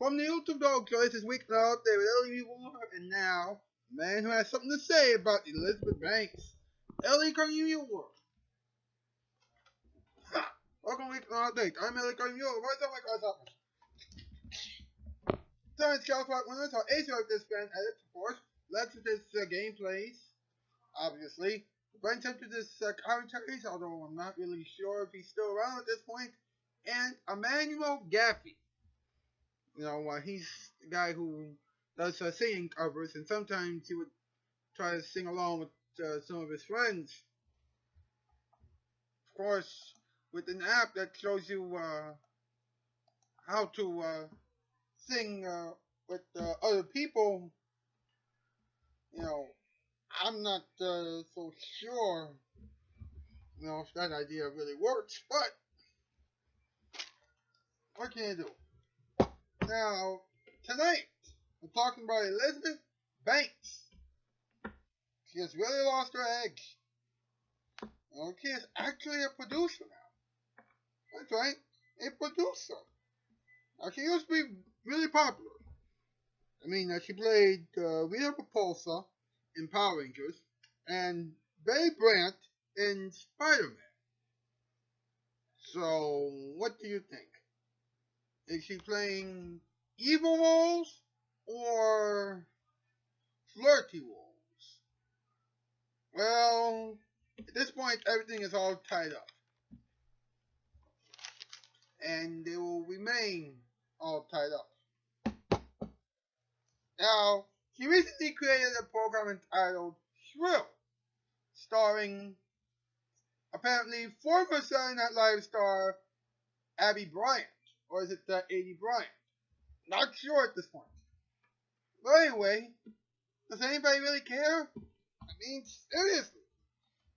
From the YouTube dog show, this is Weeknight update with Ellie Muller, and now, a man who has something to say about Elizabeth Banks. Ellie Muller. Welcome to Weeknight update. I'm Ellie Muller. What's up, my grasshoppers? Tonight's Shoutout Spotlight is how AC of this band edits, of course, led to this gameplays, obviously. Brings him to this commentaries, although I'm not really sure if he's still around at this point. And Emmanuel Gaffey. You know, he's the guy who does singing covers, and sometimes he would try to sing along with some of his friends. Of course, with an app that shows you how to sing with other people, you know, I'm not so sure, you know, if that idea really works, but what can you do? Now, tonight, we're talking about Elizabeth Banks. She has really lost her edge. She is actually a producer now. That's right, a producer. Now, she used to be really popular. I mean, she played Rita Repulsa in Power Rangers and Betty Brant in Spider-Man. So, what do you think? Is she playing evil roles or flirty roles? Well, at this point, everything is all tied up. And they will remain all tied up. Now, she recently created a program entitled Shrill, starring apparently former Saturday Night Live star Abby Bryant. Or is it A.D. Bryant? Not sure at this point. But anyway, does anybody really care? I mean, seriously.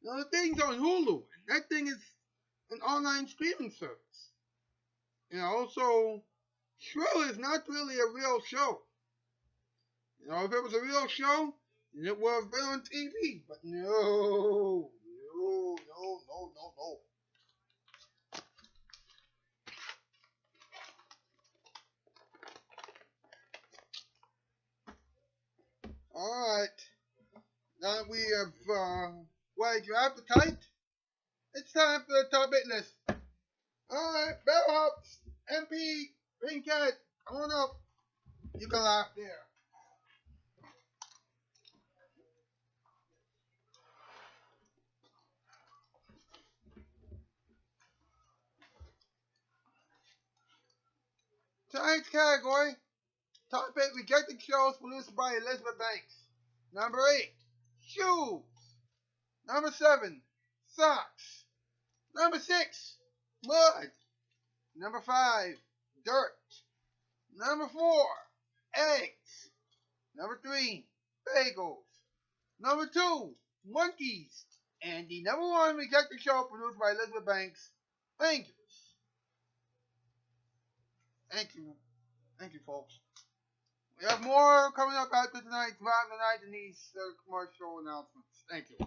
You know, the thing's on Hulu. That thing is an online streaming service. You know, so Shrill is not really a real show. You know, if it was a real show, then it would have been on TV. But no. Alright, now that we have whetted your appetite, it's time for the top 8 list. Alright, Bellhops, MP, Green Cat, come on up. You can laugh there. Tonight's category, top 8 rejected shows produced by Elizabeth Banks. Number 8, shoes. Number 7, socks. Number 6, mud. Number 5, dirt. Number 4, eggs. Number 3, bagels. Number 2, monkeys. And the number 1 rejected show produced by Elizabeth Banks, Rangers. Thank you, folks. We have more coming up after tonight's Round the Night and these commercial announcements. Thank you.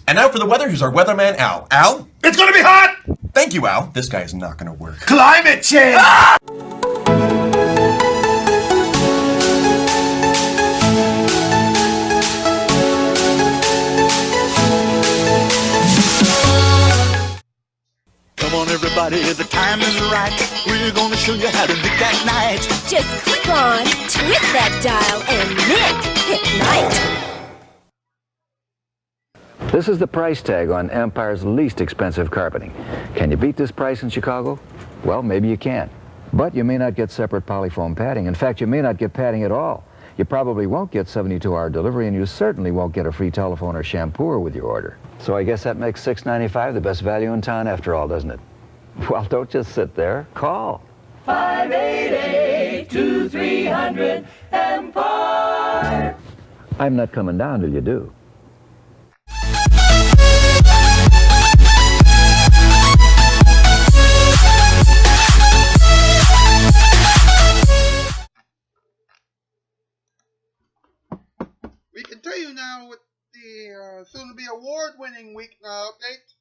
And now for the weather, here's our weatherman, Al. Al? It's gonna be hot! Thank you, Al. This guy is not gonna work. Climate change! Ah! Come on, everybody, the time is right. We're gonna show you how to Nick that night. Just click on, twist that dial, and Nick night. This is the price tag on Empire's least expensive carpeting. Can you beat this price in Chicago? Well, maybe you can. But you may not get separate polyfoam padding. In fact, you may not get padding at all. You probably won't get 72-hour delivery, and you certainly won't get a free telephone or shampoo with your order. So I guess that makes $6.95 the best value in town after all, doesn't it? Well, don't just sit there. Call. 588-2300 Empire. I'm not coming down till you do. We can tell you now with the soon to be award-winning Weeknight update.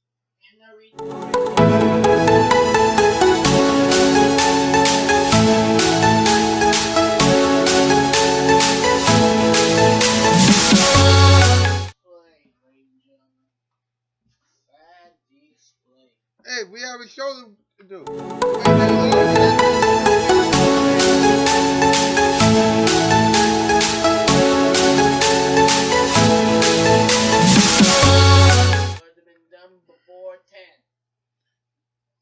Hey, we have a show to do.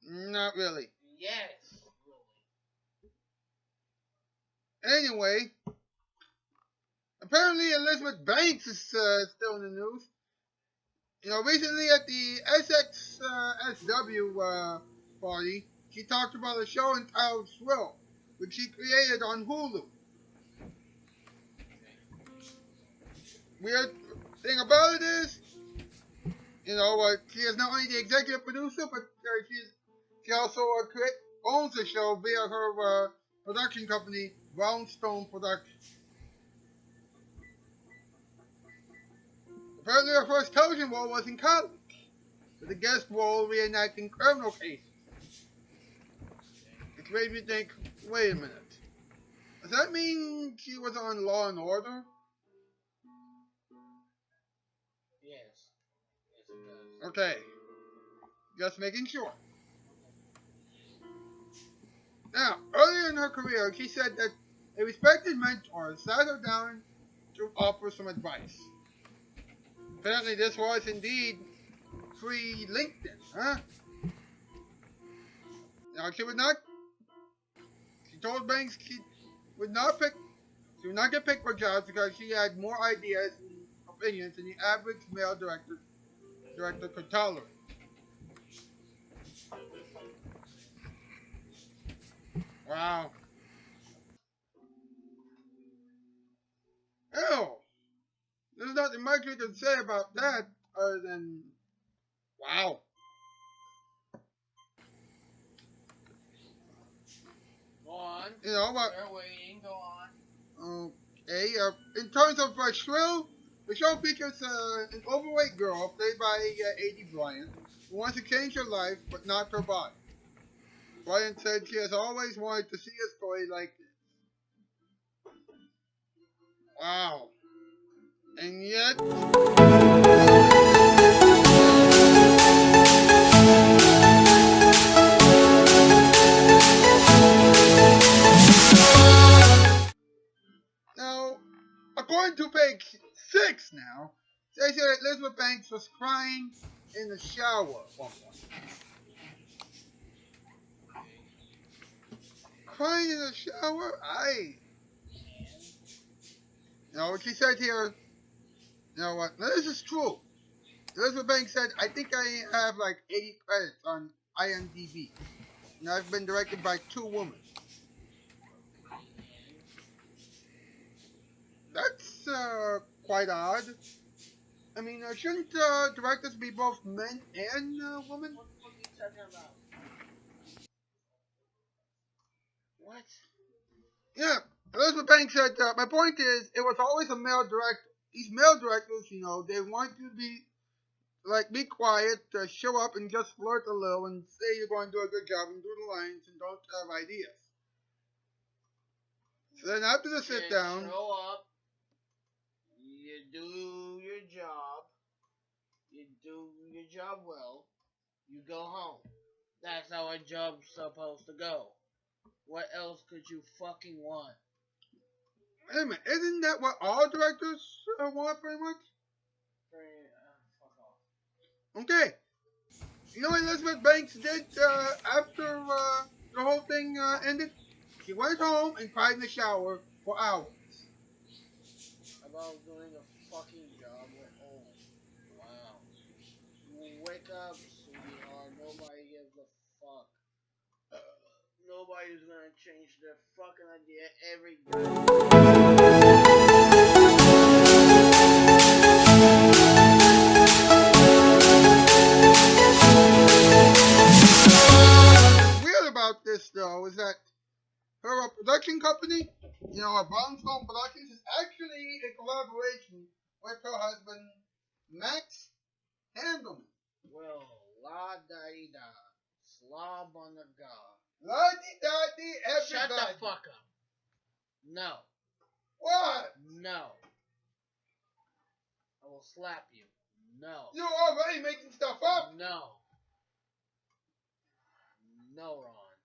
Not really. Yes. Anyway, apparently Elizabeth Banks is still in the news. You know, recently at the SXSW party, she talked about a show entitled Thrill, which she created on Hulu. Weird thing about it is, you know, she is not only the executive producer, but she also owns the show via her production company, Brownstone Productions. Apparently her first television role was in college, with a guest role reenacting criminal cases. Which made me think, wait a minute. Does that mean she was on Law and Order? Yes. Yes, it does. Okay. Just making sure. Now, earlier in her career, she said that a respected mentor sat her down to offer some advice. Apparently this was indeed pre-LinkedIn, huh? Now, she told Banks she would not get picked for jobs because she had more ideas and opinions than the average male director could tolerate. Wow. Hell, there's nothing much we can say about that other than, wow. Go on. You know what? We're waiting. Go on. Okay. In terms of Shrill, the show features an overweight girl played by A.D. Bryant who wants to change her life but not her body. Bryant said she has always wanted to see a story like this. Wow. And yet, now, according to page 6 now, they say that Elizabeth Banks was crying in the shower at one point. Crying in the shower? You know what she said here? You know what? Now, this is true. Elizabeth Banks said, I think I have like 80 credits on IMDb. And I've been directed by 2 women. That's quite odd. I mean, shouldn't directors be both men and women? What the fuck are you talking about? What? Yeah, Elizabeth Banks said, my point is, it was always a male director. These male directors, you know, they want you to be quiet, show up and just flirt a little and say you're going to do a good job and do the lines and don't have ideas. So then after the sit down, Show up. You do your job. You do your job well. You go home. That's how a job's supposed to go. What else could you fucking want? wait a minute, isn't that what all directors want pretty much? Fuck off. Okay. You know what Elizabeth Banks did after the whole thing ended? She went home and cried in the shower for hours. About doing a fucking job. Oh, wow. Wake up, sweetheart. Nobody gives a fuck. Nobody's gonna change their fucking idea every Weird about this though is that her production company, you know, her Brownstone Productions, is actually a collaboration with her husband, Max Handelman. Well, la-da-da. Slob on the god. La-di-da-di, everybody. Shut the fuck up. No. What? No. I will slap you. No. You're already making stuff up. No. No, Ron.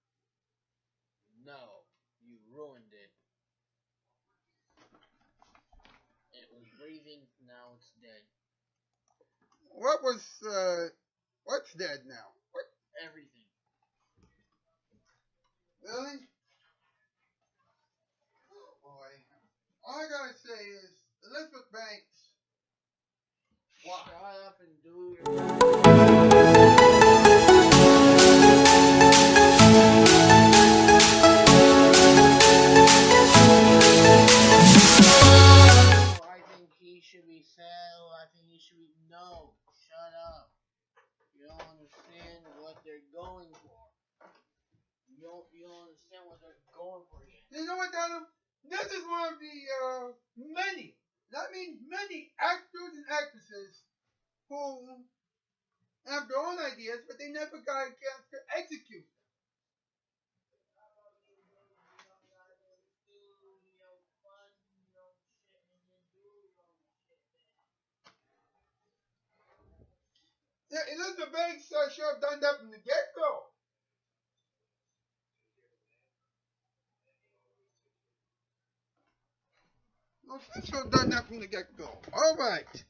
No. You ruined it. It was breathing, now it's dead. What's dead now? What? Everything. Really? Oh boy. All I gotta say is, Elizabeth Banks. Why? Shut up and do your I think he should be sad. I think he should be. No, shut up. You don't understand what they're going for. You don't understand what they're going for yet. You know what, Adam? This is one of the many actors and actresses who have their own ideas, but they never got a chance to execute. Yeah, Elizabeth Banks should have done that from the get-go. No, she should have done that from the get-go. Alright.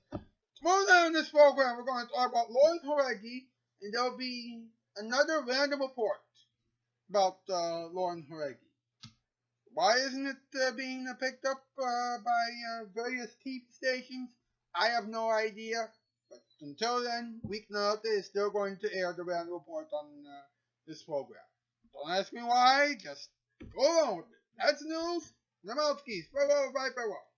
Tomorrow on this program, we're going to talk about Lauren Horegi, and there'll be another random report about Lauren Horegi. Why isn't it being picked up by various TV stations? I have no idea. But until then, Weeknight is still going to air the random report on this program. Don't ask me why, just go along with it. That's the news. The Mouthkeys. Farewell, bye, farewell.